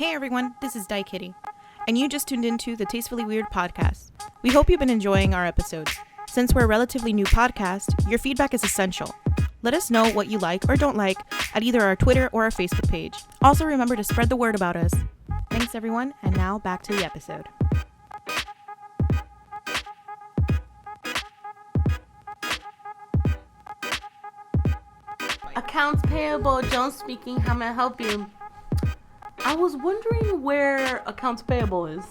Hey everyone, this is Dai Kitty, and you just tuned into the Tastefully Weird podcast. We hope you've been enjoying our episodes. Since we're a relatively new podcast, your feedback is essential. Let us know what you like or don't like at either our Twitter or our Facebook page. Also remember to spread the word about us. Thanks everyone, and now back to the episode. Accounts payable, Joan speaking. How may I help you? I was wondering where accounts payable is.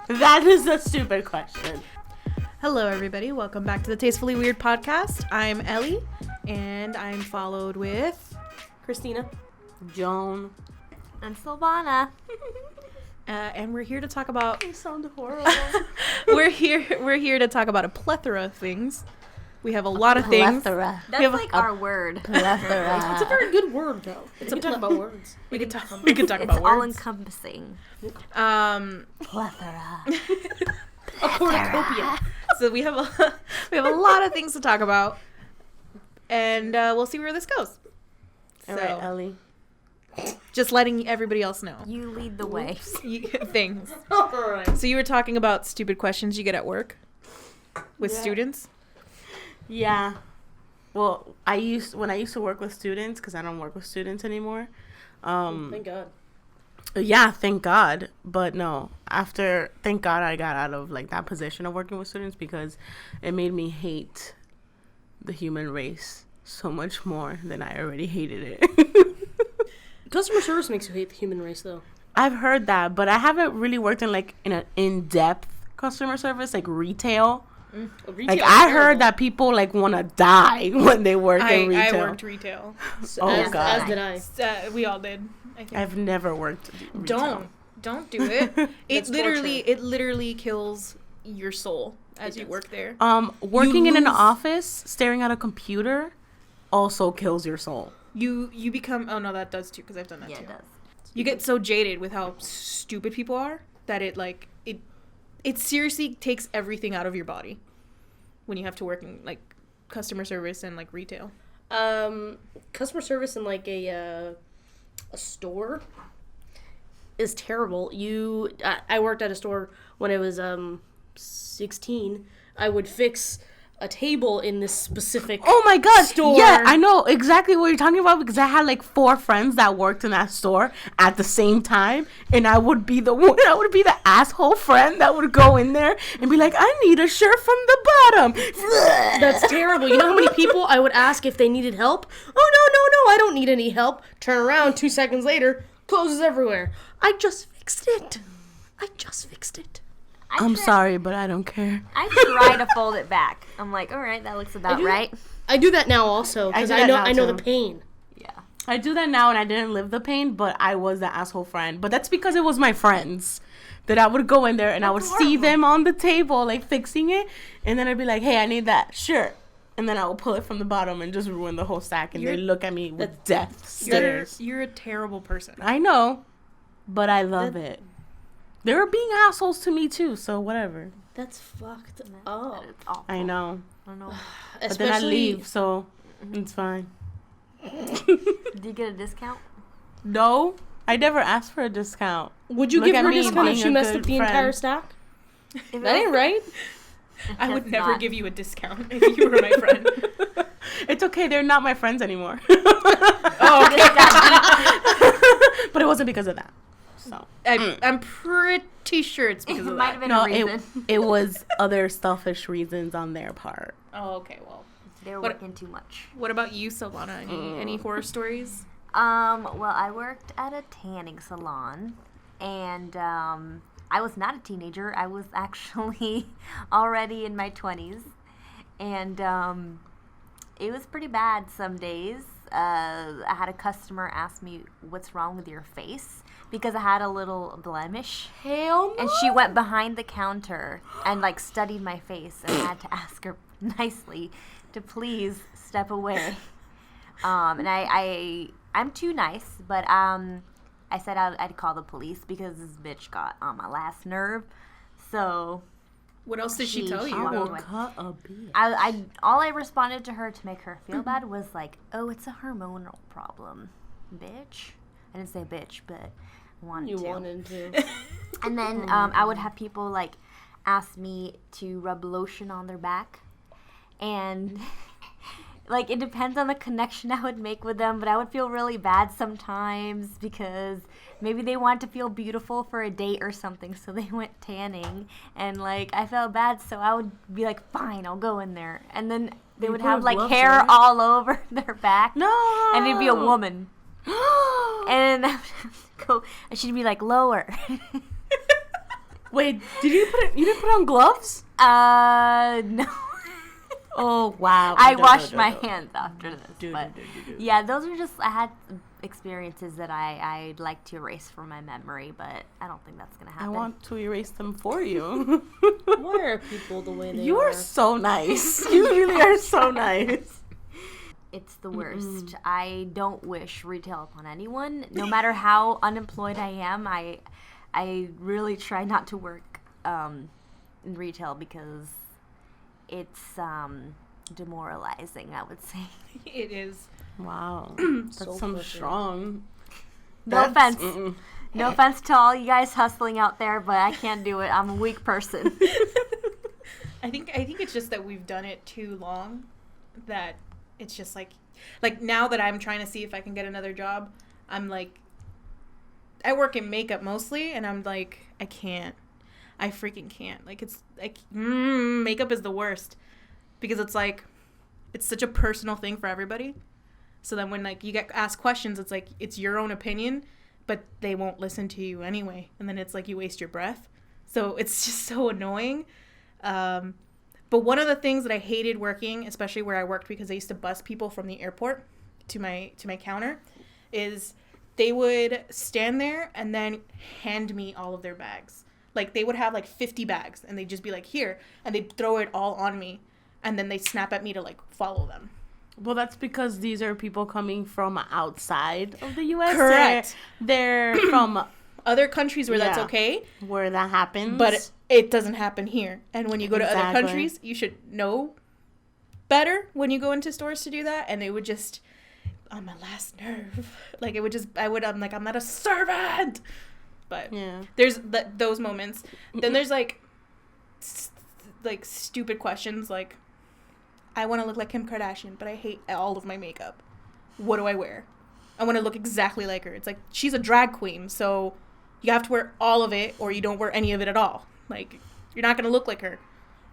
That is a stupid question. Hello everybody, welcome back to the Tastefully Weird podcast. I'm Ellie, and I'm followed with Christina, Joan, and Silvana. And we're here to talk about. You sound horrible. We're here to talk about a plethora of things. We have a lot of things. That's like our word. Plethora. It's a very good word, though. We can talk about words. We can talk about It's words. all-encompassing. Plethora. A cornucopia. So we have a lot of things to talk about, and we'll see where this goes. All right, Ellie. Just letting everybody else know. You lead the way. Things. All right. So you were talking about stupid questions you get at work with students. Yeah. Well, when I used to work with students, because I don't work with students anymore. Thank God. Yeah, thank God. But no, thank God I got out of like that position of working with students, because it made me hate the human race so much more than I already hated it. Customer service makes you hate the human race, though. I've heard that, but I haven't really worked in an in-depth customer service, like retail. Like I heard that people like want to die when they work in retail. I worked retail. God. As did I. We all did. I think. I've never worked retail. Don't do it. It's it literally kills your soul as you work there. Working in an office, staring at a computer, also kills your soul. You become. Oh no, that does too, because I've done that too. It does. You get so jaded with how stupid people are that it seriously takes everything out of your body when you have to work in like customer service and like retail. Customer service in like a store is terrible. I worked at a store when I was 16. I would fix a table in this specific store. Yeah, I know exactly what you're talking about, because I had like 4 friends that worked in that store at the same time, and I would be the asshole friend that would go in there and be like, I need a shirt from the bottom. That's terrible. You know how many people I would ask if they needed help? Oh, no, I don't need any help. Turn around 2 seconds later, clothes is everywhere. I just fixed it. I'm sorry, but I don't care. I try to fold it back. I'm like, all right, that looks about right. I do that now also, because I know the pain. Yeah. I do that now, and I didn't live the pain, but I was the asshole friend. But that's because it was my friends that I would go in there, and I would see them on the table, like, fixing it, and then I'd be like, hey, I need that shirt. And then I would pull it from the bottom and just ruin the whole stack, and they look at me with death stares. You're a terrible person. I know, but I love it. They were being assholes to me, too, so whatever. That's fucked up. That is awful. I know. I don't know. But then I leave, so it's fine. Do you get a discount? No, I never asked for a discount. Would you give her a discount if she messed up the entire stack? That ain't right. I would never give you a discount if you were my friend. It's okay, they're not my friends anymore. Oh, okay. But it wasn't because of that. So I'm pretty sure it's because of Might that. have been a reason. it was other selfish reasons on their part. Oh, okay, well. They were working too much. What about you, Silvana? Any horror stories? Well, I worked at a tanning salon, and I was not a teenager. I was actually already in my 20s, and it was pretty bad some days. I had a customer ask me, what's wrong with your face? Because I had a little blemish. Hell no. And she went behind the counter and like studied my face, and I had to ask her nicely to please step away. And I'm too nice, but I said I'd call the police because this bitch got on my last nerve. So what else did she tell you? I will cut a bitch. All I responded to her to make her feel bad was like, oh, it's a hormonal problem, bitch. I didn't say bitch, but wanted to. to. And then I would have people like ask me to rub lotion on their back, and like it depends on the connection I would make with them, but I would feel really bad sometimes because maybe they wanted to feel beautiful for a date or something, so they went tanning, and like I felt bad, so I would be like, fine, I'll go in there, and then they would have like hair all over their back, and it'd be a woman, and I would have to go, and she'd be like, lower. Wait, you didn't put on gloves? No. Oh, wow. I washed my hands after this. But yeah, those are just, I had experiences that I'd like to erase from my memory, but I don't think that's going to happen. I want to erase them for you. Why are people the way they are? You are so nice. You really are so nice. It's the worst. I don't wish retail upon anyone. No matter how unemployed I am, I really try not to work in retail because it's demoralizing, I would say. It is. Wow. That's So some pushing. strong. No offense. No offense to all you guys hustling out there, but I can't do it. I'm a weak person. I think it's just that we've done it too long that it's just like now that I'm trying to see if I can get another job, I'm like, I work in makeup mostly, and I'm like, I can't. I freaking can't. Like, it's like, makeup is the worst because it's like, it's such a personal thing for everybody. So then when like you get asked questions, it's like, it's your own opinion, but they won't listen to you anyway. And then it's like you waste your breath. So it's just so annoying. But one of the things that I hated working, especially where I worked because I used to bus people from the airport to my counter, is they would stand there and then hand me all of their bags. Like, they would have, like, 50 bags, and they'd just be like, here, and they'd throw it all on me, and then they'd snap at me to, like, follow them. Well, that's because these are people coming from outside of the U.S. Correct. They're from other countries where that's okay. Where that happens. But it doesn't happen here. And when you go to other Exactly. countries, you should know better when you go into stores to do that, and it would just, on my last nerve, like, it would just, I'm like, I'm not a servant. But yeah, there's those moments. Then there's like stupid questions like, I want to look like Kim Kardashian, but I hate all of my makeup. What do I wear? I want to look exactly like her. It's like, she's a drag queen, so you have to wear all of it or you don't wear any of it at all. Like, you're not going to look like her.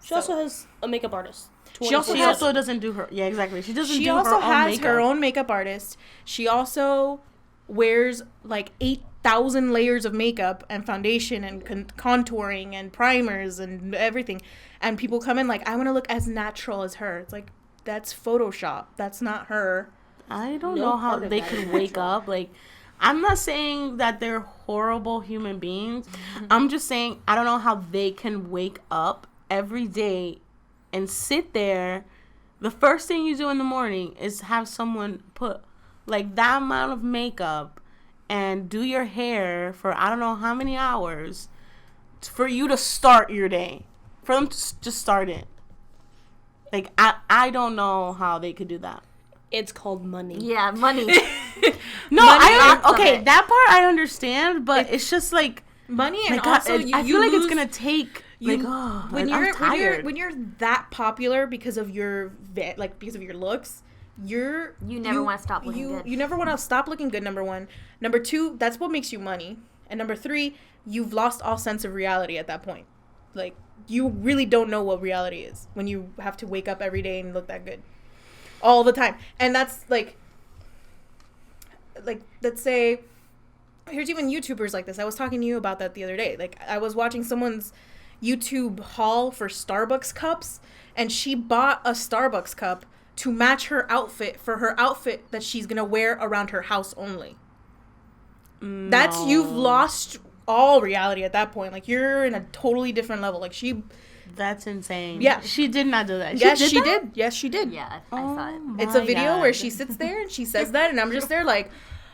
She also has a makeup artist. She also doesn't do her. Yeah, exactly. She doesn't. She do also her own has makeup. her own makeup artist. She also wears like 8,000 layers of makeup and foundation and contouring and primers and everything. And people come in like, I want to look as natural as her. It's like, that's Photoshop. That's not her. I don't know how they could wake up. Like, I'm not saying that they're horrible human beings. I'm just saying I don't know how they can wake up every day and sit there. The first thing you do in the morning is have someone put like that amount of makeup and do your hair for I don't know how many hours for you to start your day. For them to just start it. Like, I don't know how they could do that. It's called money. Yeah, money. No, okay, it. that part I understand, but it's just like Money and like, also I feel like it's gonna take you, like when I'm you're tired. when you're that popular because of your because of your looks, you never wanna stop looking good. You never want to stop looking good. Number one, number two, that's what makes you money, and number three, you've lost all sense of reality at that point. Like, you really don't know what reality is when you have to wake up every day and look that good all the time. And that's like let's say, here's even YouTubers like this. I was talking to you about that the other day. Like, I was watching someone's YouTube haul for Starbucks cups, and she bought a Starbucks cup to match her outfit for her outfit that she's gonna wear around her house only. No. That's, you've lost all reality at that point. Like, you're in a totally different level. Like, that's insane. Yeah. She did not do that. Yes, she did. Yes, she did. Yeah, I saw it. It's a video where she sits there and she says that, and I'm just there like,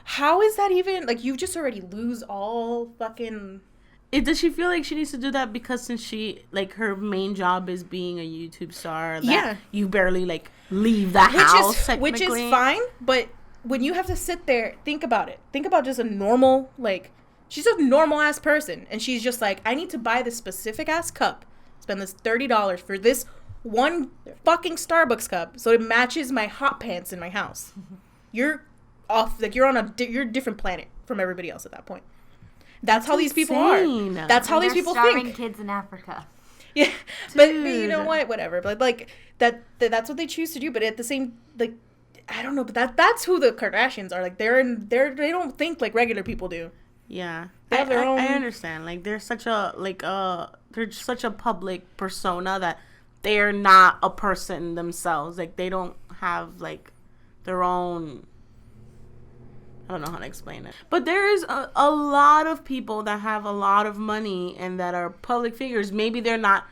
how is that even, like, you just already lose all fucking... Does she feel like she needs to do that because since she, like, her main job is being a YouTube star, that you barely, like, leave the house, which is fine, but when you have to sit there, think about it. Think about just a normal, like, She's a normal ass person, and she's just like, I need to buy this specific ass cup, spend this $30 for this one fucking Starbucks cup, so it matches my hot pants in my house. You're off, like you're a different planet from everybody else at that point. That's how these people are. That's how these people starving think. Kids in Africa. Yeah, but you know what? Whatever. But like that's what they choose to do. But at the same, like, I don't know. But that's who the Kardashians are. Like they don't think like regular people do. Yeah, They have their own. I understand. Like they're such a they're such a public persona that they're not a person themselves. Like they don't have like their own. I don't know how to explain it. But there is a lot of people that have a lot of money and that are public figures. Maybe they're not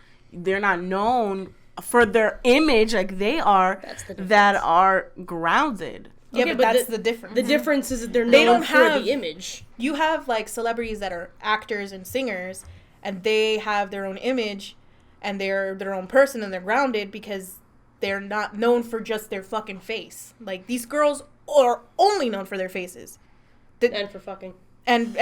known for their image like they are, that are grounded. Yeah, Okay, but that's the difference. The difference is that they're They known don't for have the image. You have like celebrities that are actors and singers, and they have their own image, and they're their own person, and they're grounded because they're not known for just their fucking face. Like these girls are only known for their faces, And for fucking. and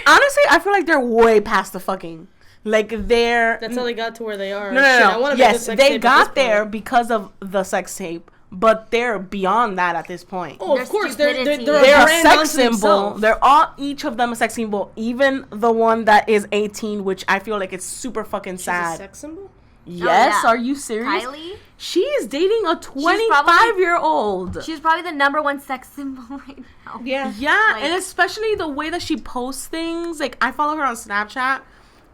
Honestly, I feel like they're way past the fucking. Like they're. That's how they got to where they are. No. I wanna make a Yes, sex they tape at got this there point. because of the sex tape, but they're beyond that at this point. Oh, Their of course. They're stupidity. They're a a brand sex unto symbol. themselves. They're all, each of them a sex symbol. Even the one that is 18, which I feel like it's super fucking She's a sad. sex symbol? Yes, yeah. are you serious? Kylie? She is dating a probably- 25-year-old. She's probably the #1 sex symbol right now. yeah, Yeah, Like- and especially the way that she posts things. Like, I follow her on Snapchat,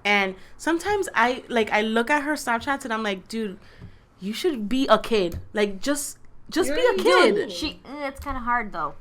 and sometimes I look at her Snapchats and I'm like, dude, you should be a kid. Like, just You're be a not kid. young. It's kind of hard though.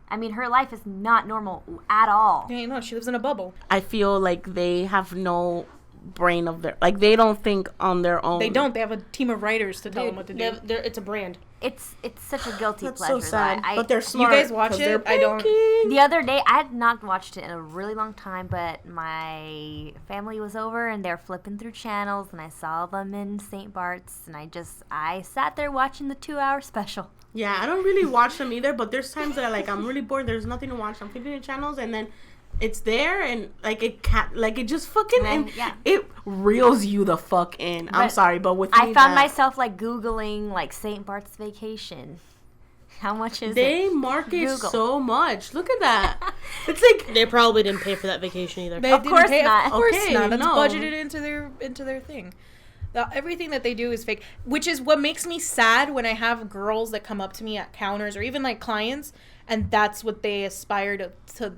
I mean, her life is not normal at all. yeah, you know, she lives in a bubble. I feel like they have no brain of their, like, they don't think on their own. They don't. They have a team of writers to tell them what to do. It's a brand. It's such a guilty That's pleasure. so sad. that But they're smart. guys watch 'cause it? they're I don't- pranking. The other day, I had not watched it in a really long time, but my family was over and they're flipping through channels, and I saw them in St. Bart's, and I sat there watching the 2-hour special. Yeah, I don't really watch them either, but there's times that I'm really bored. There's nothing to watch. I'm flipping the channels, and then it's there, and it just fucking, And then, yeah. it reels you the fuck in. I'm But sorry, but with I me, found that- myself like Googling like St. Bart's vacation. How much is They it? market Google. so much. Look at that. It's like, They probably didn't pay for that vacation either. They Of didn't course pay, not. Of course Okay, not. That's no. budgeted into their thing. Everything that they do is fake, which is what makes me sad when I have girls that come up to me at counters or even like clients, and that's what they aspire to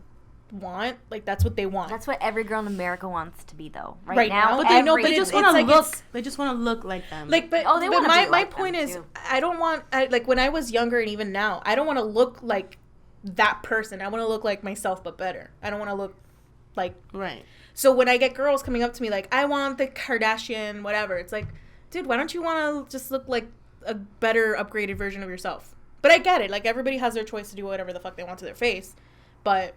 want. Like that's what they want. That's what every girl in America wants to be, though. Right now, but they know, every they just girl- want to it's like look. it's- They just want to look like them. Like, but, Oh, they but wanna my be like point them, is, too. I don't want like when I was younger and even now, I don't want to look like that person. I want to look like myself, but better. I don't want to look like. right. So when I get girls coming up to me like, I want the Kardashian, whatever, it's like, dude, why don't you want to just look like a better, upgraded version of yourself? But I get it. Like everybody has their choice to do whatever the fuck they want to their face, but.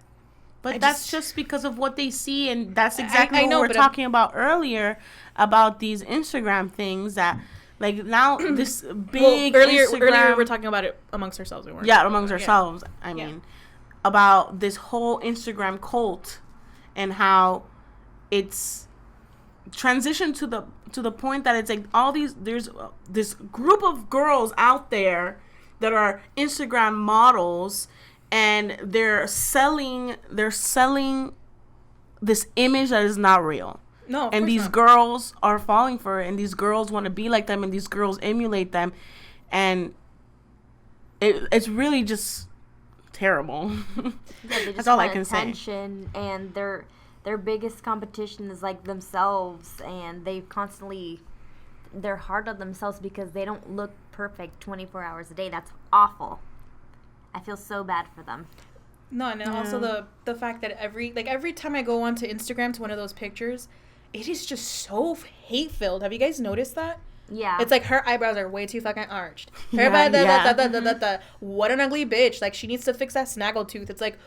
But I that's just- just because of what they see, and that's exactly I what know, we were but I'm- talking about earlier about these Instagram things that, like, now this big earlier Instagram, we were talking about it amongst ourselves. We weren't. yeah, amongst Yeah. ourselves. I mean, about this whole Instagram cult and how it's transitioned to the point that it's like there's this group of girls out there that are Instagram models, and they're selling this image that is not real. No, of And course these not. girls are falling for it, and these girls want to be like them, and these girls emulate them, and it's really just terrible. Yeah, they just That's all I want can say. attention, and their biggest competition is like themselves, and they're hard on themselves because they don't look perfect 24 hours a day. That's awful. I feel so bad for them. No, and then also the fact that every time I go onto Instagram to one of those pictures, it is just so hate filled. Have you guys noticed that? Yeah. It's like her eyebrows are way too fucking arched. Her Yeah. what an ugly bitch. Like she needs to fix that snaggle tooth. It's like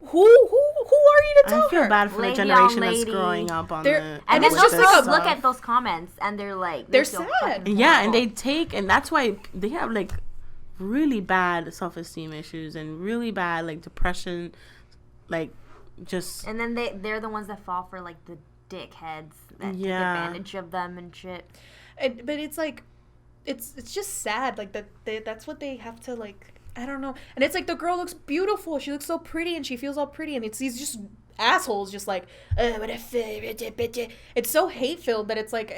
who are you to tell I feel her? bad for the Lady generation on that's lady. growing up on They're- the and and it's then just those like girls a- look at those comments and they're like, They're feel sad. fucking Yeah, and horrible. and that's why they have like really bad self-esteem issues and really bad like depression, like just. And then they're the ones that fall for like the dickheads that take Yeah. advantage of them and shit. But it's like, it's just sad. Like that's what they have to like. I don't know. And it's like the girl looks beautiful. She looks so pretty, and she feels all pretty. And it's these just assholes, just like, it's so hate filled that it's like,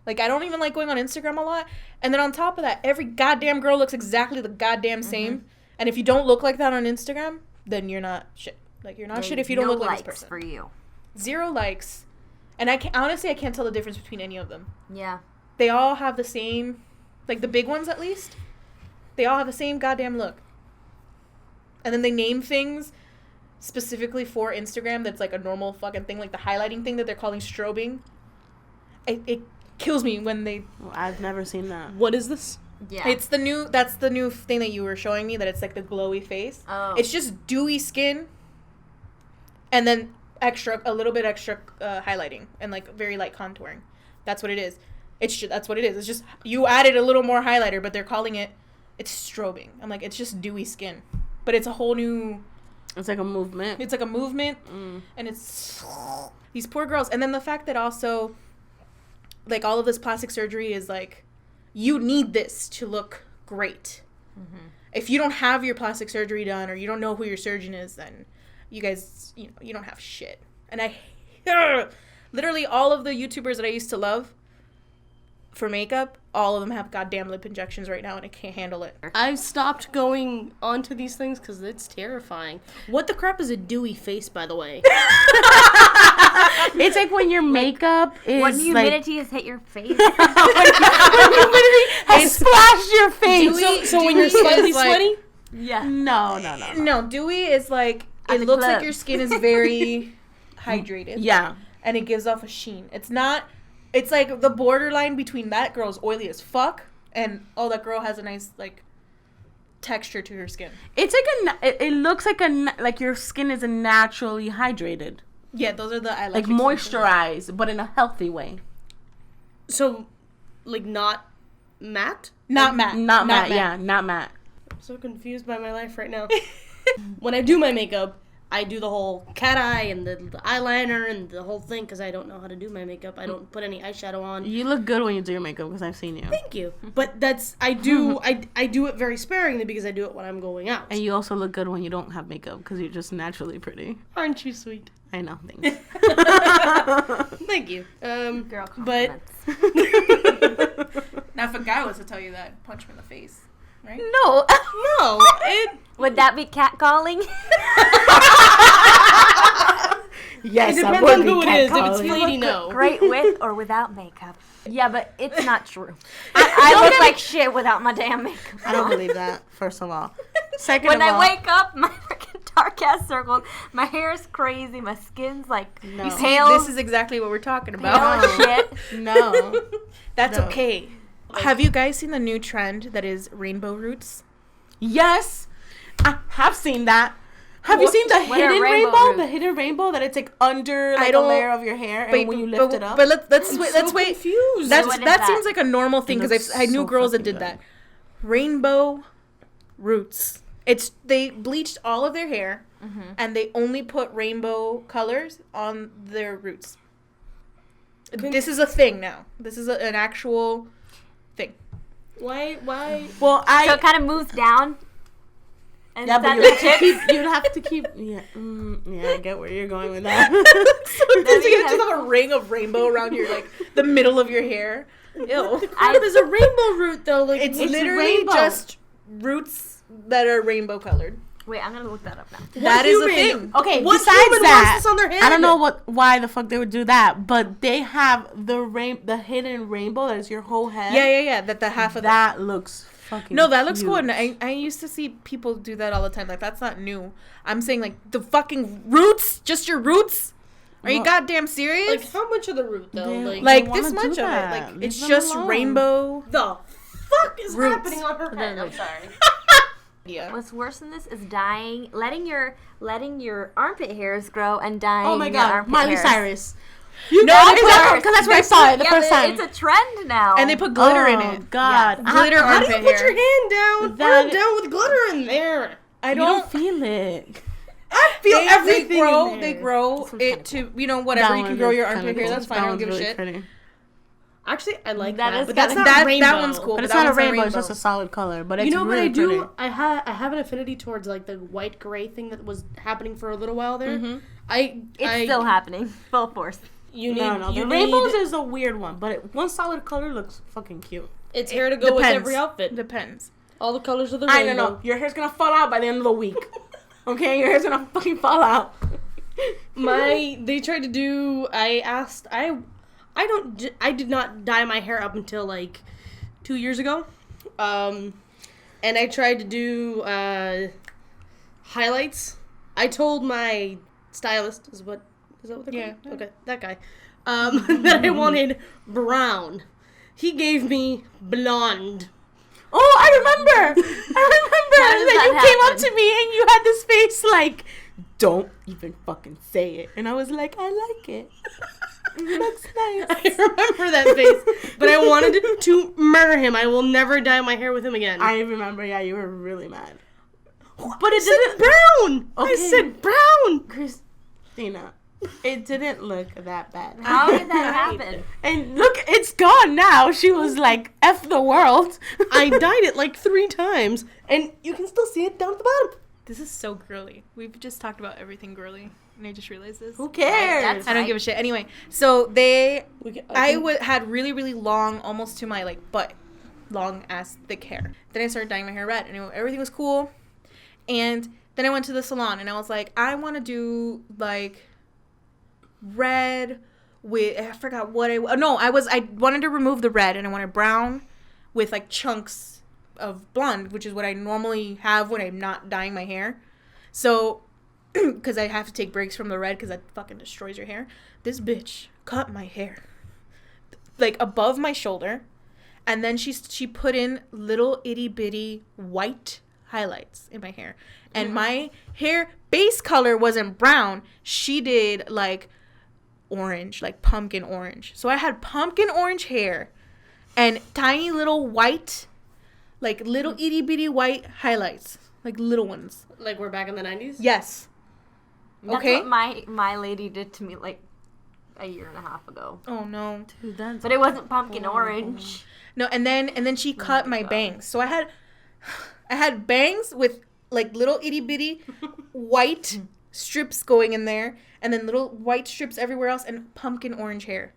like I don't even like going on Instagram a lot. And then on top of that, every goddamn girl looks exactly the goddamn same. And if you don't look like that on Instagram, then you're not shit. Like you're not shit if you don't look like this person. For you. 0 likes. And I can't tell the difference between any of them. Yeah. They all have the same, like the big ones at least. They all have the same goddamn look. And then they name things specifically for Instagram that's like a normal fucking thing, like the highlighting thing that they're calling strobing. It kills me when they... Well, I've never seen that. What is this? Yeah. That's the new thing that you were showing me, that it's like the glowy face. Oh. It's just dewy skin. And then a little bit extra highlighting and like very light contouring. That's what it is. That's what it is. It's just, you added a little more highlighter, but they're calling it, it's strobing. I'm like, it's just dewy skin. But it's a whole new... It's like a movement. It's like a movement. And it's... These poor girls. And then the fact that also, like, all of this plastic surgery is like, you need this to look great. Mm-hmm. If you don't have your plastic surgery done, or you don't know who your surgeon is, then you guys, you don't have shit. And literally all of the YouTubers that I used to love for makeup, all of them have goddamn lip injections right now, and I can't handle it. I've stopped going onto these things because it's terrifying. What the crap is a dewy face, by the way? It's like when your makeup is when humidity like, has hit your face. when humidity has splashed your face. So when you're slightly sweaty? Yeah. No. No, dewy is like, At it the looks club. like your skin is very hydrated. Yeah. And it gives off a sheen. It's like the borderline between that girl's oily as fuck and, oh, that girl has a nice, like, texture to her skin. It's like it looks like your skin is naturally hydrated. Yeah, those are the eyelashes. Like moisturized, but in a healthy way. So, like, not matte? Not matte. Not matte, yeah, not matte. I'm so confused by my life right now. When I do my makeup, I do the whole cat eye and the eyeliner and the whole thing because I don't know how to do my makeup. I don't put any eyeshadow on. You look good when you do your makeup because I've seen you. Thank you. But I do it very sparingly because I do it when I'm going out. And you also look good when you don't have makeup because you're just naturally pretty. Aren't you sweet? I know, thanks. Thank you. Girl But compliments. Now, if a guy was to tell you that, punch him in the face, right? No. no, Would that be catcalling? Yes, it I depends would on be who it is. If catcalling. it's lady, no. Great with or without makeup. Yeah, but it's not true. I look like shit without my damn makeup. I don't believe that, first of all. Second When of all, I wake up, my freaking dark ass circles, my hair is crazy, my skin's like No. pale. This is exactly what we're talking pale about. as shit. no. That's No. okay. Have you guys seen the new trend that is rainbow roots? Yes, I have seen that. Have you seen the What are hidden rainbow rainbow? roots? The hidden rainbow that it's like under I like a don't- layer of your hair, and when you lift it up. But let's I'm wait. so Let's wait. confused. That What is that that? seems like a normal thing because looks I knew so girls that fucking did good. that. Rainbow roots. They bleached all of their hair, and they only put rainbow colors on their roots. This is a thing now. This is an actual thing. Why? Well, So it kind of moves down. And yeah, but that's you'd have, the to tip. keep, you'd have to keep. Yeah, yeah, I get where you're going with that. So Then you you just have a ring of rainbow around your like the middle of your hair. Ew. There's a rainbow root though. Like It's It's literally rainbow. just roots that are rainbow colored. Wait, I'm gonna look that up now. That is a human? thing. Okay, What besides human that, wants this on their head? I don't know why the fuck they would do that, but they have the hidden rainbow that is your whole head. Yeah. That the half of That looks fucking. No, that looks cool. huge. And I used to see people do that all the time. Like, that's not new. I'm saying, like, the fucking roots? Just your roots? Are you Well, goddamn serious? Like how much of the root though? They- Like, wanna this do much of it. that. Like, Leave it's them just alone. rainbow. the fuck is Roots. happening on her head? I'm sorry. Yeah. What's worse than this is letting your armpit hairs grow and dyeing. Oh my your god, armpit Miley hairs. Cyrus. No, Because that's where I saw it the Yeah, first but time. it's a trend now. and they put glitter in Oh, it. God. Yeah. Glitter How do you armpit put your hair. hand down? That- Arm down with glitter in there. I You don't don't. feel it. I I feel They everything grow. in there. They grow This one's it kinda to, you know, whatever. That You one can grow is your kinda armpit hair. cool. That's fine. I don't give a really shit. pretty. Actually, I like That that. is But that's kinda not that, rainbow. that one's cool. But it's that not a one's rainbow. It's just a solid color. But it's You know what really I do? pretty. I have an affinity towards like the white gray thing that was happening for a little while there. Mm-hmm. It's still happening. Full force. You need No. you The need rainbows is a weird one, but one solid color looks fucking cute. it's hair to go with Depends. every outfit. Depends. All the colors of the I rainbow. don't know. Your hair's gonna fall out by the end of the week. Okay, your hair's gonna fucking fall out. They tried to do. I did not dye my hair up until like 2 years ago, and I tried to do highlights. I told my stylist is that what they're called? Okay, that guy, that I wanted brown. He gave me blonde. Oh, I remember does that you that came up happen? to me and you had this face like, don't even fucking say it. And I was like, I like it. It looks nice. I remember that face, but I wanted to murder him. I will never dye my hair with him again. I remember, yeah, you were really mad. But it didn't brown. I Okay. said brown. Christina, it didn't look that bad. How did that happen? And look, it's gone now. She was like, F the world. I dyed it like 3 times, and you can still see it down at the bottom. This is so girly. We've just talked about everything girly, and I just realized this. Who cares? That's I don't right. give a shit. Anyway, so had really, really long, almost to my like butt, long ass thick hair. Then I started dyeing my hair red, and everything was cool. And then I went to the salon, and I was like, I want to do like red with, I forgot what I wanted to remove the red, and I wanted brown with like chunks of blonde, which is what I normally have when I'm not dyeing my hair. So, because I have to take breaks from the red because that fucking destroys your hair. This bitch cut my hair like above my shoulder, and then she put in little itty bitty white highlights in my hair, and my hair base color wasn't brown. She did like orange, like pumpkin orange. So I had pumpkin orange hair and tiny little white, like little itty bitty white highlights, like little ones. Like we're back in the 90s? Yes. That's Okay. what my lady did to me like a year and a half ago. Oh no. Dude, that's But it wasn't pumpkin orange. No, and then she cut my bangs. So I had bangs with like little itty bitty white strips going in there, and then little white strips everywhere else, and pumpkin orange hair.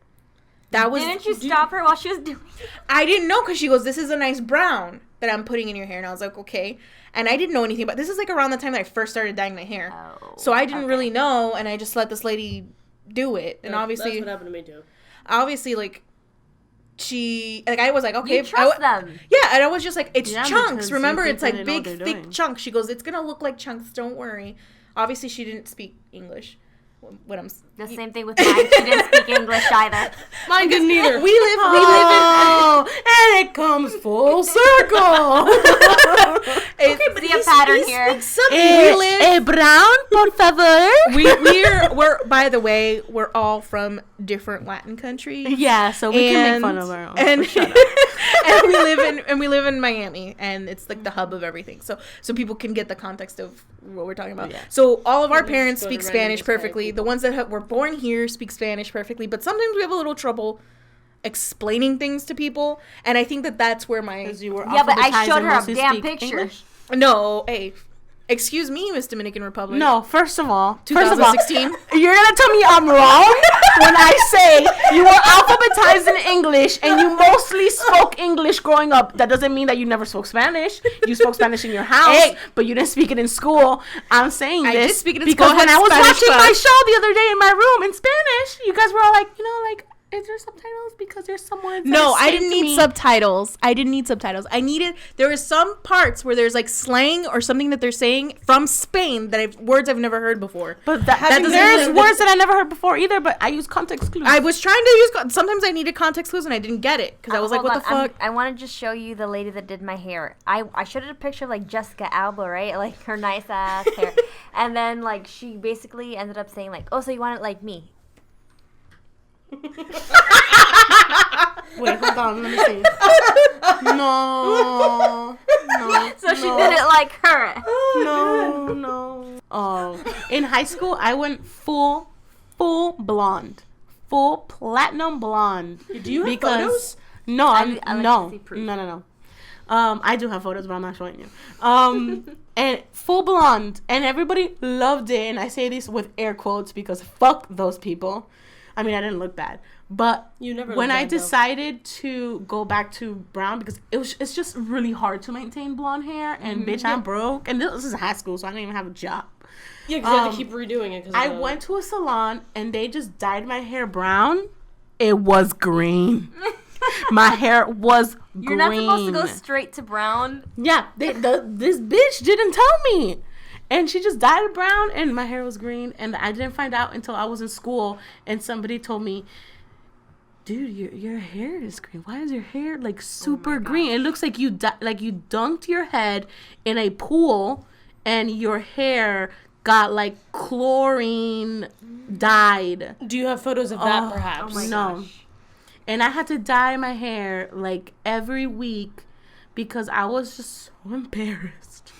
That was. Didn't you stop her while she was doing it? I didn't know, because she goes, "This is a nice brown that I'm putting in your hair," and I was like, "Okay." And I didn't know anything about this. Is like around the time that I first started dyeing my hair, Oh, so I didn't really know, and I just let this lady do it, and obviously, That's what happened to me too. like. She, like, I was like, okay. You trust them. Yeah, and I was just like, it's Yeah, chunks. because Remember, you it's think like they know big, what they're thick doing. chunks. She goes, it's gonna look like chunks. Don't worry. Obviously, she didn't speak English. When I'm The same thing with mine. She didn't speak English either. Mine didn't either. we live in. and it comes full circle. But See a pattern here. We live. brown, por favor. We're by the way, we're all from different Latin countries. Yeah, so we can make fun of our own. And, Shut up. and we live in Miami, and it's like the hub of everything. So people can get the context of what we're talking about. Yeah. So all of our We parents just go to speak random Spanish Hispanic perfectly. people. The ones that were born here speak Spanish perfectly, but sometimes we have a little trouble explaining things to people, and I think that's where my You were Yeah, but I alphabetized showed and her a mostly damn speak picture. English? no. Hey, excuse me, Miss Dominican Republic. No, first of all, 2016. you're gonna tell me I'm wrong when I say you were alphabetized in English and you mostly spoke English growing up. That doesn't mean that you never spoke Spanish. You spoke Spanish in your house, Hey. but you didn't speak it in school. I'm saying I this did speak it in because school. when I I had was Spanish watching my class. show the other day in my room in Spanish, you guys were all like, is there subtitles? Because there's some words. that No, are I saying didn't to need me- subtitles. There was some parts where there's like slang or something that they're saying from Spain that words I've never heard before. But doesn't there's mean- words that I never heard before either, but I use context clues. I was trying to use, sometimes I needed context clues and I didn't get it because I was like, Hold what the on, fuck? I want to just show you the lady that did my hair. I showed her a picture of like Jessica Alba, right? Like her nice ass hair. And then like she basically ended up saying like, oh, so you want it like me? Wait, hold on, let me see. No. So she did it like her. No. Oh, in high school, I went full blonde, full platinum blonde. Do you have photos? No, I like no, to see proof. no. I do have photos, but I'm not showing you. And full blonde, and everybody loved it. And I say this with air quotes because fuck those people. I mean, I didn't look bad, but You never when look I bad, though. decided to go back to brown because it's just really hard to maintain blonde hair, and bitch, I'm broke, and this is high school, so I didn't even have a job. Yeah, because you have to keep redoing it. I went to a salon and they just dyed my hair brown. It was green. My hair was You're green. not supposed to go straight to brown. Yeah, this bitch didn't tell me. And she just dyed it brown and my hair was green. And I didn't find out until I was in school and somebody told me, dude, your hair is green. Why is your hair like super green? It looks like you dunked your head in a pool and your hair got like chlorine dyed. Do you have photos of that, perhaps? Oh my No. gosh. And I had to dye my hair like every week because I was just so embarrassed.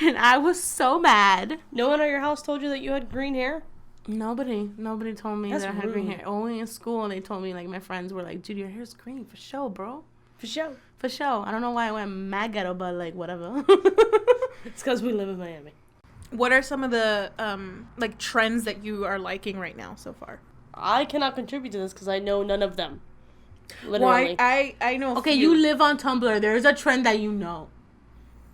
And I was so mad. No one at your house told you that you had green hair? Nobody told me That's that I had green rude. hair. Only in school, and they told me, like, my friends were like, dude, your hair's green for sure, bro. For sure. For sure. I don't know why I went mad ghetto, but, like, whatever. It's because we live in Miami. What are some of the like trends that you are liking right now so far? I cannot contribute to this because I know none of them. Literally. Well, I know. Okay, you live on Tumblr. There's a trend that you know.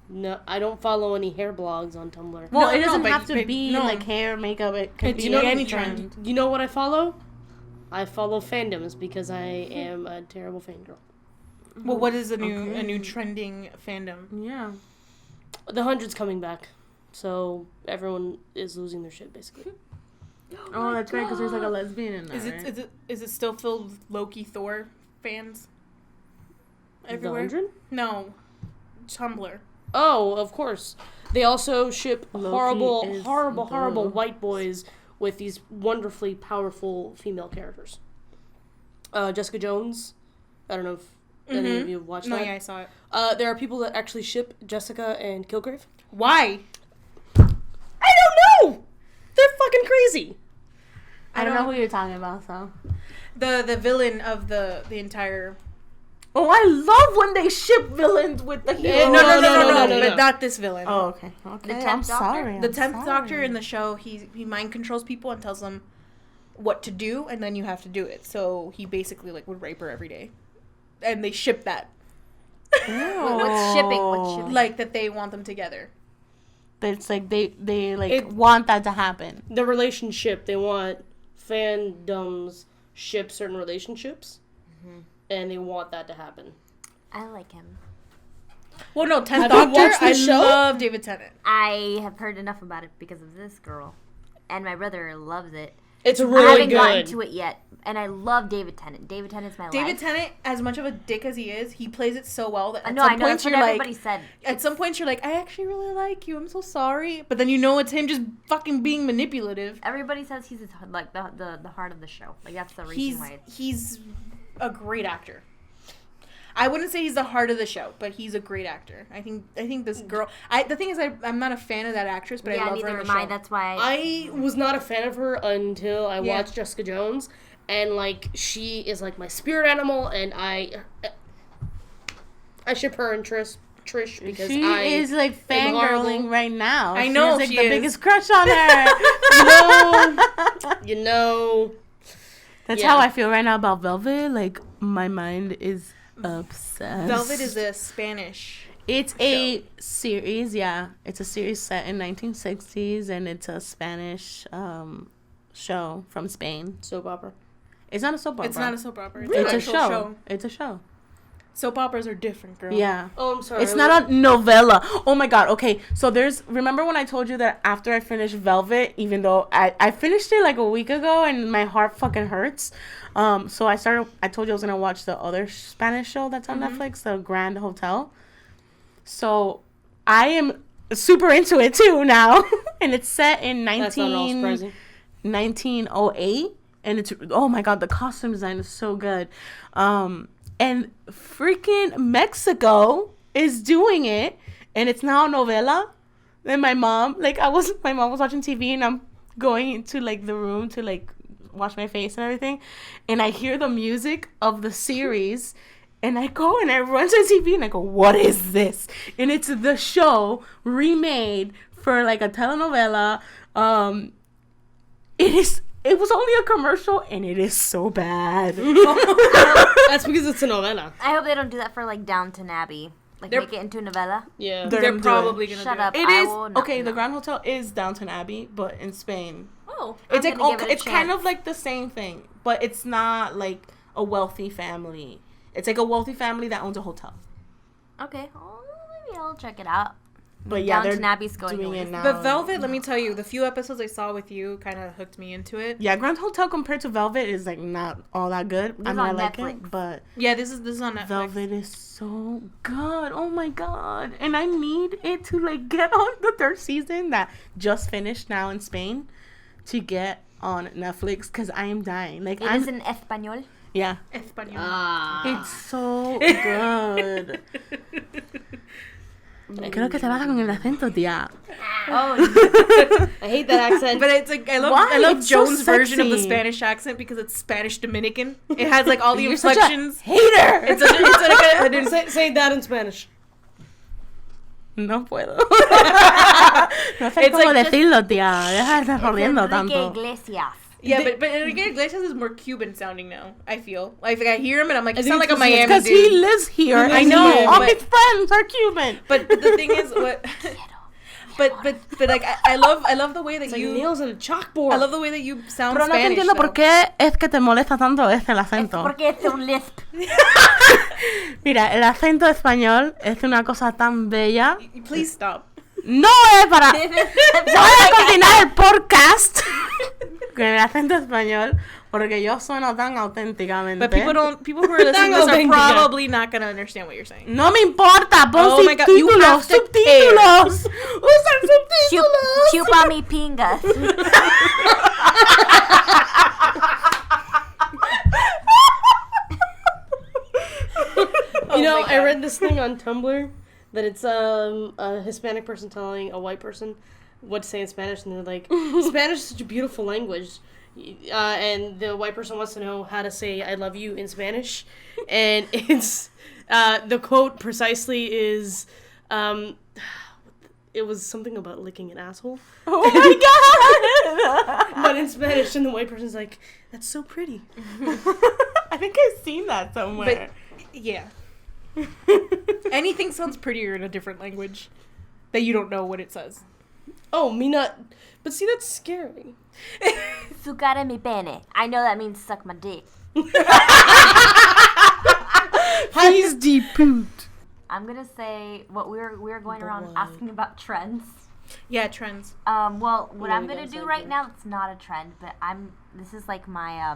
No, I don't follow any hair blogs on Tumblr. Well, No, it no, doesn't but- have to but- be, no. like, hair, makeup. It could Do be you know any any trend. You know what I follow? I follow fandoms because I am a terrible fangirl. Well, what is a new trending fandom? Yeah. The 100's coming back, so everyone is losing their shit, basically. Oh, that's right, because there's, like, a lesbian in there, right? Is it still filled with Loki Thor fans? Everywhere? The 100? No, Tumblr. Oh, of course. They also ship Loki horrible is horrible the- white boys with these wonderfully powerful female characters. Jessica Jones. I don't know if any of you have watched No, that. yeah, I saw it. There are people that actually ship Jessica and Kilgrave. Why? I don't know! They're fucking crazy. I don't know who you're talking about, so. The villain of the entire. Oh, I love when they ship villains with the hero. No, but not this villain. Oh, okay. Okay, The I'm 10th Doctor? sorry. The I'm 10th sorry. Doctor in the show, he mind controls people and tells them what to do, and then you have to do it. So he basically like would rape her every day, and they ship that What's shipping? What's shipping? like that they want them together. It's like they like It- want that to happen. The relationship, they want fandoms ship certain relationships, and they want that to happen. I like him. Well, no, 10th Have you Doctor. watched the I show? love David Tennant. I have heard enough about it because of this girl, and my brother loves it. It's I really haven't gotten good. to it yet, and I love David Tennant. David Tennant's my David life. Tennant, as much of a dick as he is, he plays it so well that I at know, some I know. points That's what you're everybody like, said. at some points you're like, I actually really like you. I'm so sorry, but then you know it's him just fucking being manipulative. Everybody says he's like the heart of the show. Like that's the reason why. He's a great actor. I wouldn't say he's the heart of the show, but he's a great actor. I think this girl. The thing is, I'm not a fan of that actress, but Yeah, I love her neither in the am I. show. That's why. I was not a fan of her until I Yeah. watched Jessica Jones, and like she is like my spirit animal, and I ship her and Trish because She I is like am horrible. fangirling right now. I know she has, like, she the is. biggest crush on her. you know. That's Yeah. how I feel right now about Velvet. Like my mind is obsessed. Velvet is a Spanish. It's a series, yeah. It's a series set in 1960s, and it's a Spanish show from Spain. Soap opera. It's not a soap opera. It's not a soap opera. It's, It's an a actual show. It's a show. Soap operas are different, girl. Yeah. Oh, I'm sorry. It's not a novella. Oh my god. Okay. So remember when I told you that after I finished Velvet, even though I finished it like a week ago and my heart fucking hurts. So I told you I was going to watch the other Spanish show that's on Netflix, The Grand Hotel. So I am super into it too now. And it's set in That's not at all surprising. 1908, and it's, oh my god, the costume design is so good. And freaking Mexico is doing it, and it's now a novela. Then my mom was watching TV, and I'm going into like the room to like wash my face and everything, and I hear the music of the series, and I go and I run to the TV and I go, what is this? And it's the show remade for like a telenovela. It was only a commercial, and it is so bad. That's because it's a novela. I hope they don't do that for like Downton Abbey. Like make it into a novela. Yeah. They're probably going to do Shut up. It I is will not okay. The know. Grand Hotel is Downton Abbey, but in Spain. Oh, It's I'm like gonna give it a it's kind chance. of like the same thing, but it's not like a wealthy family. It's like a wealthy family that owns a hotel. Okay, well, maybe I'll check it out. But yeah, Downton they're Abbey's going doing away. it now. But Velvet, let me tell you, the few episodes I saw with you kind of hooked me into it. Yeah, Grand Hotel compared to Velvet is like not all that good. I mean, I on like Netflix. it, but Yeah, this is on Netflix. Velvet is so good. Oh my god! And I need it to like get on the third season that just finished now in Spain to get on Netflix because I am dying. Like It is in Espanol. yeah, Español. it's so good. Creo que te vas con el acento, tía. Oh, I hate that accent. But it's like I love Why? It's so Joan's version of the sexy. Spanish accent because it's Spanish Dominican. It has like all the You're such a inflections. hater. It's like a, say that in Spanish. No puedo. No sé cómo like decirlo, tía. Deja de estar jodiendo Enrique tanto. Iglesias. yeah, but Enrique Iglesias is more Cuban sounding now. I feel like I hear him and I'm like, you think sound like a it's 'cause- Miami Because dude. he lives here. I and know, all but- his friends are Cuban. But the thing is, what? but like I love the way that It's like you. nails on a chalkboard. I love the way that you sound Pero no te Spanish. entiendo though. por qué es que te molesta tanto el acento. Porque es un lisp. Mira, el acento español es una cosa tan bella. Please stop. No es para... Voy a continuar el podcast con el acento español porque yo sueno tan auténticamente. But people who are listening to this are Auténtica. probably not gonna understand what you're saying. No me importa, pon Oh my God, you subtítulos, have to subtítulos. Usa subtítulos. Chupa mi pingas. You know, my I God. read this thing on Tumblr that it's a Hispanic person telling a white person what to say in Spanish, and they're like, Spanish is such a beautiful language. And the white person wants to know how to say I love you in Spanish. And it's, the quote precisely is, it was something about licking an asshole. Oh my god. But in Spanish, and the white person's like, that's so pretty. I think I've seen that somewhere. But yeah, anything sounds prettier in a different language that you don't know what it says. Oh, me not. But see, that's scary. Sucare mi pene. I know that means suck my dick. He's deep poot. I'm gonna say what we're going around asking about trends. Yeah, trends. Well, what Yeah, I'm we gonna got do a right sideboard. now, it's not a trend, but this is like my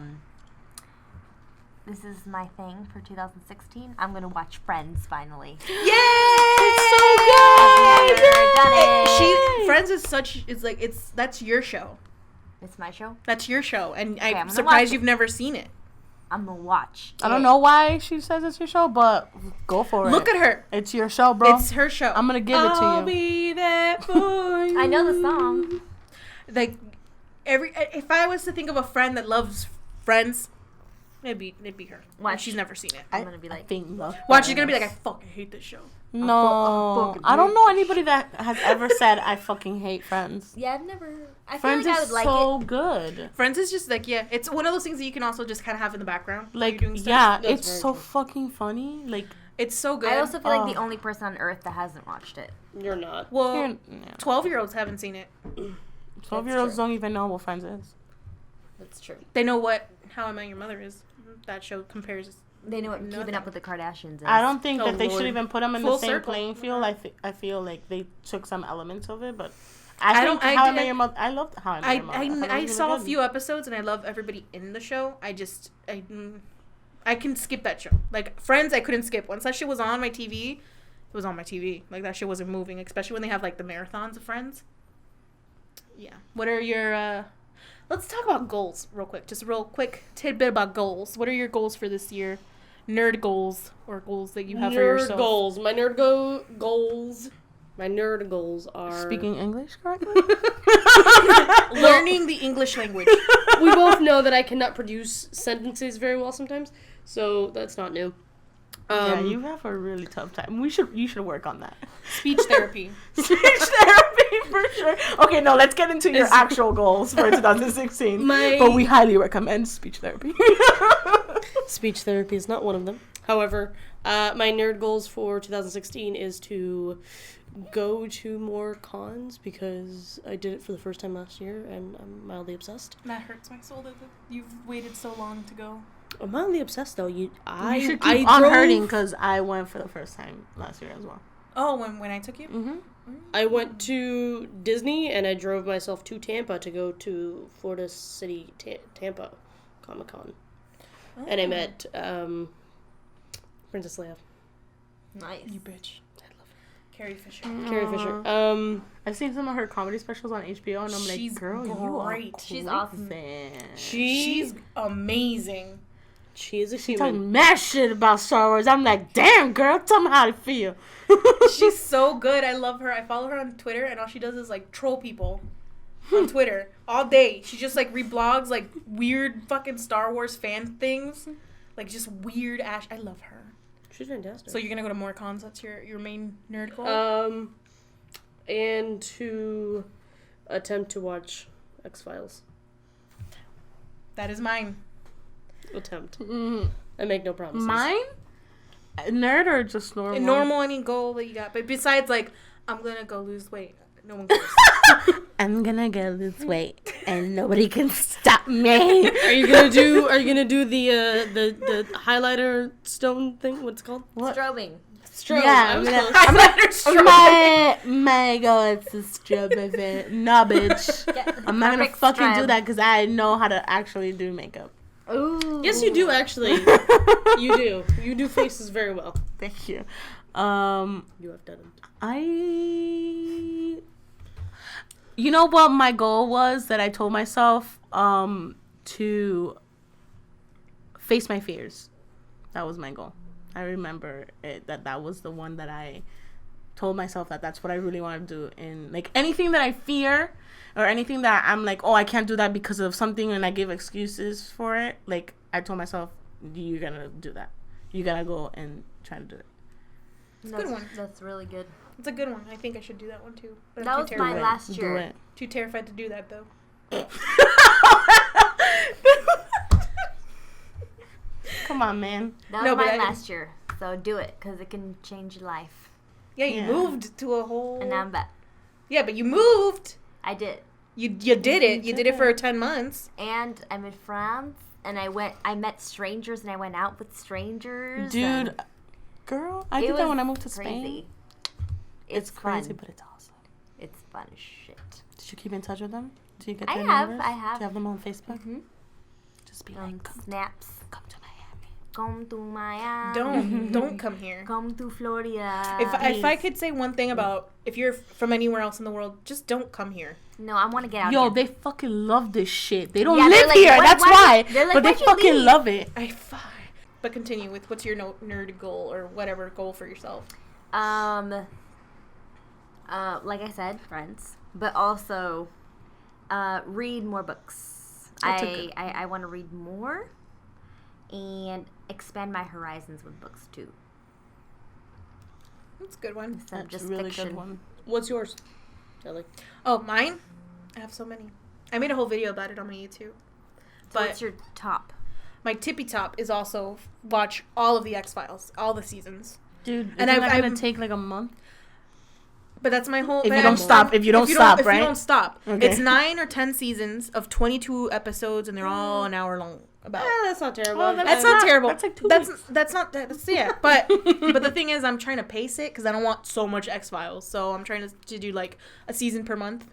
this is my thing for 2016. I'm gonna watch Friends finally. Yay! It's so I've good. never done it. Friends is such. It's like that's your show. It's my show. That's your show, and I'm I'm gonna surprised watch you've it. never seen it. I'm gonna watch. I don't know why she says it's your show, but go for it. Look at her. It's your show, bro. It's her show. I'm gonna give it to I'll you. be there for you. I know the song. Like if I was to think of a friend that loves Friends, it'd be her. Watch. She's never seen it. I'm gonna be like, Watch, she's gonna be like, I fucking hate this show. No, I don't know anybody that has ever said I fucking hate Friends. yeah, I've never. I feel Friends like I is would like so it. good. Friends is just like, yeah, it's one of those things that you can also just kind of have in the background. while Like, you're doing stuff. yeah, That's it's very so true. fucking funny. Like, It's so good. I also feel like the Oh. only person on earth that hasn't watched it. You're not. well, you're- 12-year-olds haven't seen it. 12-year-olds don't even know what Friends is. That's true. They know what How I Met Your Mother is. That show compares. They know what Nothing. keeping up with the Kardashians is. I don't think Oh, that they Lord. should even put them in Full the same circle. playing field. I feel like they took some elements of it, but I I don't- think I How I did- Met Your Mother. I loved How I Met Your Mother. thought it I was really saw a good. few episodes and I love everybody in the show. I can skip that show. Like Friends, I couldn't skip. Once that shit was on my TV, it was on my TV. Like that shit wasn't moving, especially when they have like the marathons of Friends. Yeah. What are your let's talk about goals real quick. Just a real quick tidbit about goals. What are your goals for this year? nerd goals or goals that you have for Nerd yourself? goals. My nerd goals are Speaking English correctly? Learning the English language. We both know that I cannot produce sentences very well sometimes, so that's not new. Yeah, you have a really tough time. You should work on that. Speech therapy. Speech therapy for sure. Okay, no, let's get into your actual goals for 2016. But we highly recommend speech therapy. Speech therapy is not one of them. However, my nerd goals for 2016 is to go to more cons because I did it for the first time last year and I'm mildly obsessed. That hurts my soul that you've waited so long to go. I'm mildly obsessed though. You should keep on hurting because I went for the first time last year as well. Oh, when I took you? Mm-hmm. I went to Disney and I drove myself to Tampa to go to Florida City Tampa Comic-Con. Oh. And I met Princess Leia. Nice. You bitch. I love her. Carrie Fisher. Carrie Fisher. I've seen some of her comedy specials on HBO and I'm she's like, girl, great. you are She's awesome. She's amazing. She is a She human. talking mad shit about Star Wars. I'm like, damn, girl, tell me how to feel. She's so good. I love her. I follow her on Twitter, and all she does is, like, troll people on Twitter all day. She just, like, reblogs, like, weird fucking Star Wars fan things. Like, just weird ash. I love her. She's fantastic. So you're going to go to more cons? That's your main nerd goal? And to attempt to watch X-Files. That is mine. Attempt. I make no promises. Mine? Nerd or just normal? Normal, any goal that you got. But besides, like, I'm going to go lose weight. No one cares. I'm gonna go lose weight and nobody can stop me. Are you gonna do the highlighter stone thing? What's it called? What? Strobing. Strobe. Yeah, my god, it's a strobe event. Nah, bitch. I'm not gonna fucking do that because I know how to actually do makeup. Ooh. Yes, you do actually. You do. You do faces very well. Thank you. You have done them. You know what my goal was that I told myself? To face my fears. That was my goal. I remember it, that was the one that I told myself that's what I really want to do. And like anything that I fear or anything that I'm like, oh, I can't do that because of something, and I give excuses for it. Like I told myself, you're gonna do that. You gotta go and try to do it. It's a good one. That's really good. It's a good one. I think I should do that one too. But That I'm was too my terrified. last Do year. it. Too terrified to do that though. Come on, man. That No, was but mine I- last year. So do it, because it can change your life. Yeah, you Yeah. moved to a whole. And now I'm back. Yeah, but you moved. I did. You did it. You did it for 10 months. And I'm in France, and I met strangers, and I went out with strangers. Dude, and girl, I it did that was when I moved to crazy. Spain. It's crazy, fun. but it's awesome. It's fun as shit. Did you keep in touch with them? Do you get I their have, numbers? I have. Do you have them on Facebook? Mm-hmm. Just be like, come Snaps. to Miami. Come to Miami. Don't come here. Come to Florida. If I could say one thing about if you're from anywhere else in the world, just don't come here. No, I want to get out Yo, here. they fucking love this shit. They don't Yeah, they're live like, here. why- That's why- why. they're like, But they why'd you fucking leave? love it. But continue with what's your nerd goal or whatever goal for yourself. Like I said, friends, but also read more books. That's a I want to read more and expand my horizons with books too. That's a good one. Instead of That's just a really fiction. good one. What's yours, Kelly? Oh, mine? I have so many. I made a whole video about it on my YouTube. So But what's your top? my tippy top is also watch all of the X-Files, all the seasons. Dude, And isn't I've- that gonna I've- take like a month? But that's my whole. If but you don't I'm- stop- if you don't stop, if right? you don't stop, Okay. it's 9 or 10 seasons of 22 episodes, and they're all an hour long. About That's not terrible. Oh, that's not terrible. That's like 2 That's weeks. that's not that's yeah. But the thing is, I'm trying to pace it because I don't want so much X-Files. So I'm trying to do like a season per month,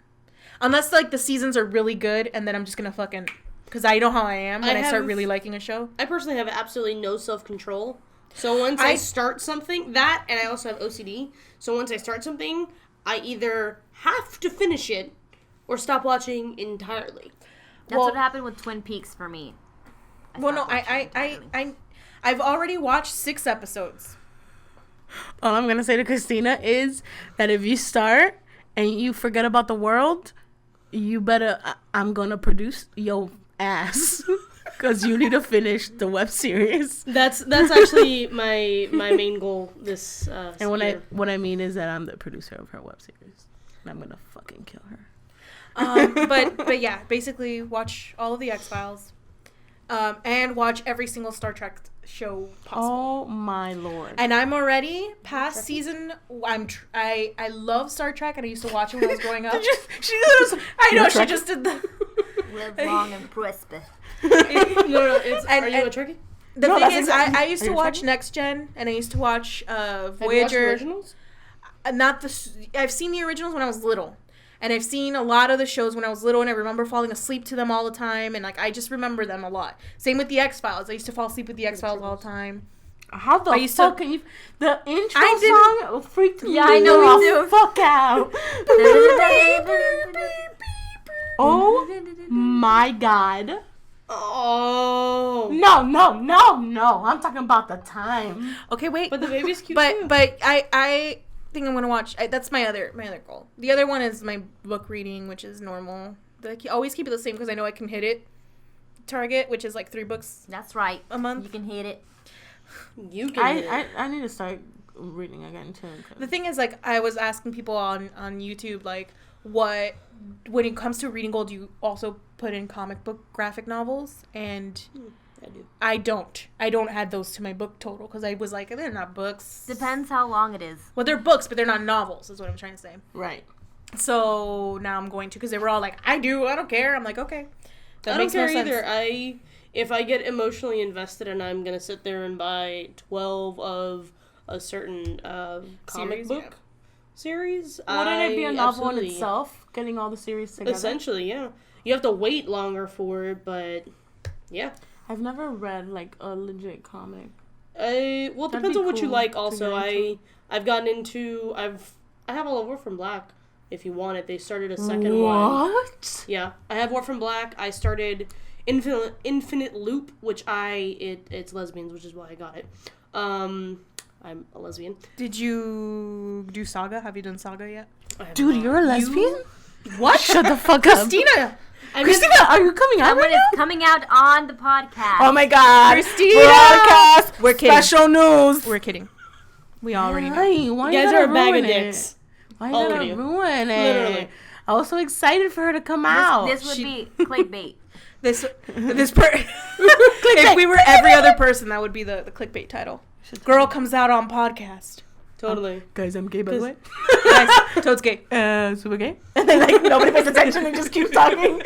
unless like the seasons are really good, and then I'm just gonna fucking because I know how I am when I start really liking a show. I personally have absolutely no self-control. So once I start something, that, and I also have OCD, so once I start something, I either have to finish it or stop watching entirely. That's Well- what happened with Twin Peaks for me. Well, no, stopped watching entirely. I've already watched 6 episodes. All I'm gonna say to Christina is that if you start and you forget about the world, you better. I'm gonna produce your ass because you need to finish the web series. That's actually my main goal this And year. what I mean is that I'm the producer of her web series, and I'm gonna fucking kill her. But yeah, basically watch all of the X-Files, and watch every single Star Trek show possible. Oh my lord! And I'm already past season. I love Star Trek, and I used to watch it when I was growing up. I know she just did the. Live long and prosper. No, are you a Trekkie? The No, thing that's is, exactly- I used Are to you watch Trekkie? Next Gen, and I used to watch Have you watched Voyager. the originals? Not the. I've seen the originals when I was little, and I've seen a lot of the shows when I was little, and I remember falling asleep to them all the time, and like I just remember them a lot. Same with the X-Files. I used to fall asleep with the X-Files all the time. How the I used fuck to- can you? The intro I song freaked me Yeah, I know, me the too. fuck out. Oh my god! Oh. No! I'm talking about the time. Okay, wait. But the baby's cute too. But I think I'm gonna watch. That's my other goal. The other one is my book reading, which is normal. I always keep it the same because I know I can hit it. Target, which is like 3 books That's right. a month. You can hit it. You can hit it. I need to start reading again too. 'Cause The thing is, like, I was asking people on YouTube, like, what, when it comes to reading goal, do you also put in comic book graphic novels? And I do. I don't add those to my book total because I was like, they're not books. Depends how long it is. Well, they're books, but they're not novels, is what I'm trying to say. Right. So now I'm going to, because they were all like, I don't care. I'm like, okay. That I makes don't no care sense. either. If I get emotionally invested and I'm gonna sit there and buy 12 of a certain comic Series, book yeah. series, Wouldn't it be a novel in absolutely- itself? Getting all the series together. Essentially, yeah. You have to wait longer for it, but yeah. I've never read like a legit comic. Well, it That'd depends be on what you cool like. to Also, get into. I've gotten into I have all of Orphan Black. If you want it, they started a second one. What? Yeah, I have Orphan Black. I started Infinite Loop, which it's lesbians, which is why I got it. I'm a lesbian. Did you do Saga? Have you done Saga yet? I have Dude, not. you're a lesbian? What? Shut the fuck up. Christina! Christina, are you coming out Someone right is now? coming out on the podcast. Oh my god. Christina! Broadcast. We're kidding. Special news. We're kidding. We already know. Hey, why You guys gotta are a bag ruin of it? dicks. Why All you of gotta you. ruin it? Literally. I was so excited for her to come out. This would be clickbait. If we were every other person, that would be the clickbait title. Girl comes out on podcast. Totally. Guys, I'm gay by the way. Guys, Toad's gay. Super gay. And then like nobody pays attention and just keeps talking.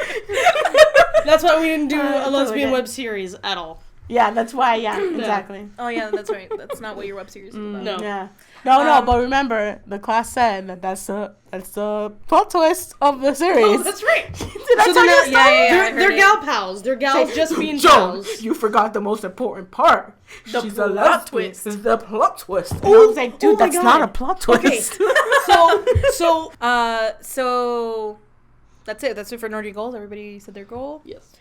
That's why we didn't do a totally lesbian good. web series at all. Yeah, that's why. Yeah, exactly. Oh yeah, that's right. That's not what your web series is about. No. Yeah. No, but remember, the class said that that's the plot twist of the series. Oh, that's right. Did I So tell they're you not- a story? yeah, I They're heard gal pals. They're gals just being Joan, gals. you forgot the most important part. The She's plot a lesbian. twist. It's the plot twist. And Oh, I was like, dude, oh my that's God. not a plot twist. So that's it. That's it for Nerdy Goals. Everybody said their goal. Yes.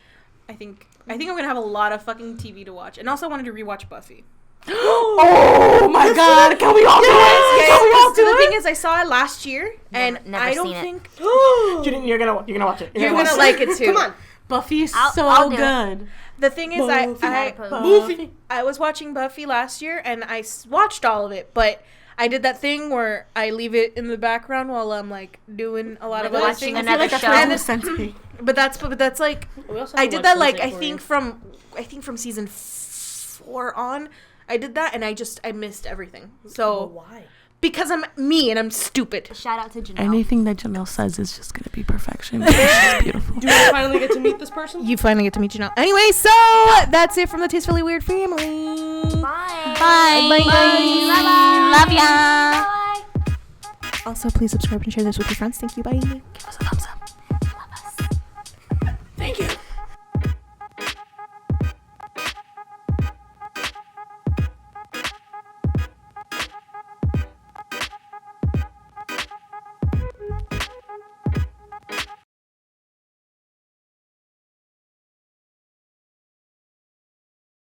I think I'm gonna have a lot of fucking TV to watch, and also I wanted to rewatch Buffy. Oh my god, can we all do it? Can we all do So the thing it? is, I saw it last year, and Never I don't seen it. think You're gonna watch it. you're gonna like it too. Come on. Buffy is I'll so do it. good. The thing is, Buffy. I was watching Buffy last year, and I watched all of it, but I did that thing where I leave it in the background while I'm like doing a lot of Like other watching things. another That's show. what was sent to me. But that's like We also I have to did watch that like Sunset I think Florida. from season 4 on. I did that, and I missed everything. But So why? because I'm me and I'm stupid. Shout out to Janelle. Anything that Janelle says is just gonna be perfection. She's beautiful. Do I finally get to meet this person? You finally get to meet Janelle. Anyway, so that's it from the Tastefully Weird family. Bye. Bye. Bye. Love ya. Bye. Also, please subscribe and share this with your friends. Thank you. Bye. Give us a thumbs up.